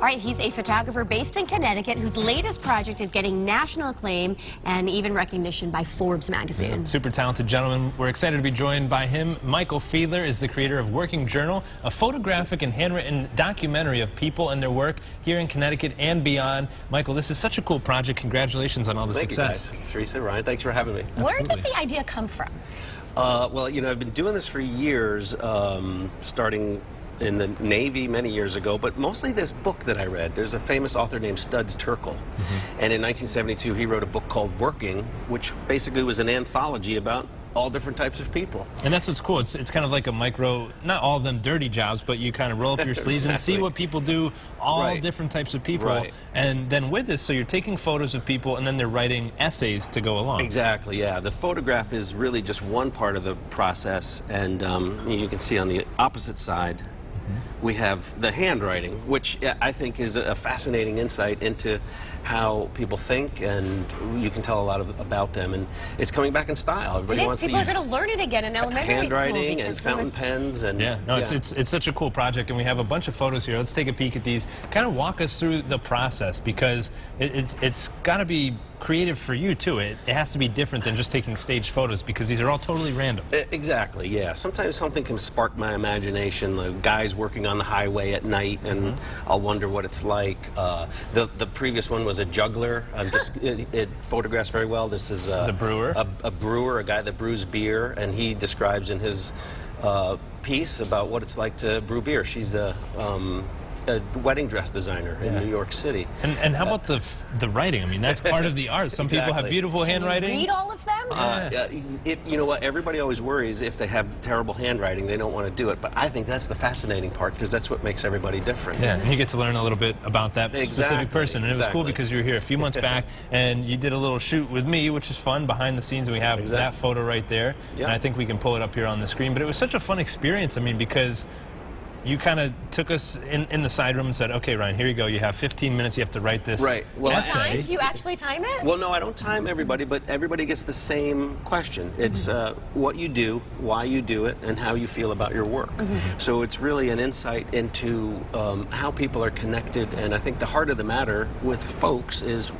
right, he's a photographer based in Connecticut whose latest project is getting national acclaim and even recognition by Forbes Magazine. Yeah, super talented gentleman. We're excited to be joined by him. Michael Fiedler is the creator of Working Journal, a photographic and handwritten documentary of people and their work here in Connecticut and beyond. Michael, this is such a cool project. Congratulations on all the success. Thank you, guys. Teresa, Ryan, thanks for having me. Where did the idea come from? Well, you know, I've been doing this for years, starting in the Navy many years ago, but mostly this book that I read. There's a famous author named Studs Terkel, and in 1972 he wrote a book called Working, which basically was an anthology about all different types of people. And that's what's cool. It's kind of like a micro, not all of them dirty jobs, but you kind of roll up your sleeves and see what people do, all different types of people. And then with this, so you're taking photos of people and then they're writing essays to go along. Exactly, yeah. The photograph is really just one part of the process, and you can see on the opposite side we have the handwriting, which I think is a fascinating insight into how people think, and you can tell a lot about them. And it's coming back in style. Everybody wants people to are going to learn it again in elementary school. Handwriting and fountain pens. And it's such a cool project, and we have a bunch of photos here. Let's take a peek at these. Kind of walk us through the process, because it's got to be creative for you too. It has to be different than just taking staged photos, because these are all totally random. Exactly, yeah. Sometimes something can spark my imagination, like guys working on the highway at night, and I'll wonder what it's like. The previous one was a juggler. It photographs very well. This is a brewer. A brewer, a guy that brews beer, and he describes in his piece about what it's like to brew beer. She's a wedding dress designer in New York City. And how about the writing? I mean, that's part of the art. Some people have beautiful handwriting. Can you read all of them? You know what? Everybody always worries if they have terrible handwriting, they don't want to do it. But I think that's the fascinating part, because that's what makes everybody different. Yeah, and you get to learn a little bit about that specific person. And it was cool because you were here a few months back, and you did a little shoot with me, which is fun, behind the scenes. We have that photo right there. And I think we can pull it up here on the screen. But it was such a fun experience, I mean, because you kind of took us in the side room and said, okay, Ryan, here you go. You have 15 minutes. You have to write this essay. Do you actually time it? Well, no, I don't time everybody, but everybody gets the same question. It's what you do, why you do it, and how you feel about your work. So it's really an insight into how people are connected, and I think the heart of the matter with folks is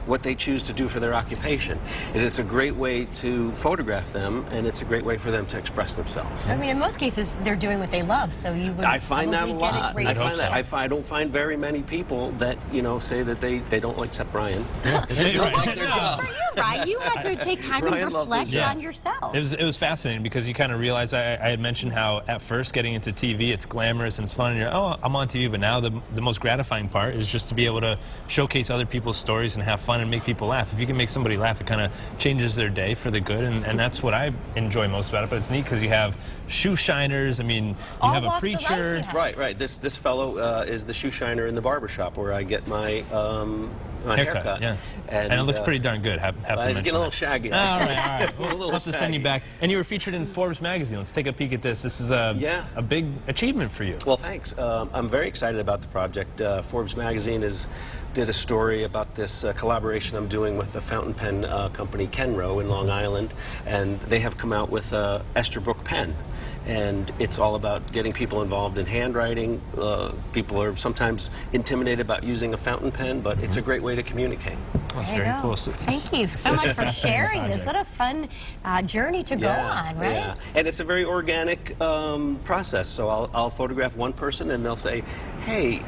what they choose to do for their occupation. And it's a great way to photograph them, and it's a great way for them to express themselves. I mean, in most cases, they're doing what they love, so you would I find that a lot. I don't find very many people that, you know, say that they don't like, except Brian. They don't like their job. For you, Ryan, you had to take time and reflect on yourself. It was fascinating, because you kind of realize, I had mentioned how at first getting into TV, it's glamorous and it's fun, and you're, oh, I'm on TV, but now the most gratifying part is just to be able to showcase other people's stories and have fun and make people laugh. If you can make somebody laugh, it kind of changes their day for the good, and that's what I enjoy most about it. But it's neat because you have shoe shiners. I mean, you have a preacher. Right. This fellow is the shoe shiner in the barber shop where I get my haircut. Yeah. And it looks pretty darn good. Have to mention. It's getting a little shaggy. All right. We'll have to send you back. And you were featured in Forbes Magazine. Let's take a peek at this. This is a big achievement for you. Well, thanks. I'm very excited about the project. Forbes Magazine did a story about this collaboration I'm doing with the fountain pen company Kenro in Long Island, and they have come out with a Esterbrook pen. And it's all about getting people involved in handwriting. People are sometimes intimidated about using a fountain pen, but it's a great way to communicate. That's very cool. Thank you so much for sharing this. What a fun journey to go on, right? Yeah, and it's a very organic process. So I'll photograph one person, and they'll say, hey,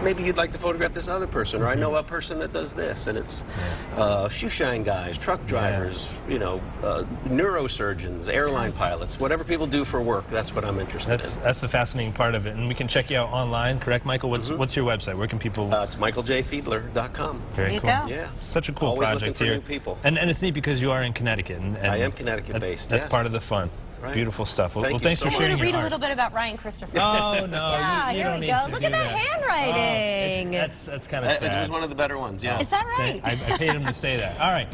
maybe you'd like to photograph this other person, or I know a person that does this, and it's shoe shine guys, truck drivers, you know, neurosurgeons, airline pilots, whatever people do for work. That's what I'm interested in. That's the fascinating part of it, and we can check you out online, correct, Michael? What's your website? Where can people? It's michaeljfiedler.com. Very cool. Yeah, such a cool Always project looking for here. new people. And it's neat because you are in Connecticut. And I am Connecticut based. That's part of the fun. Right. Beautiful stuff. Well, thanks for sharing. your I'm going to read art. a little bit about Ryan Christopher. Oh, no. Yeah, you here don't we need go. to Look do at that handwriting. That's kind of sad. It was one of the better ones, yeah. Is that right? I paid him to say that. All right.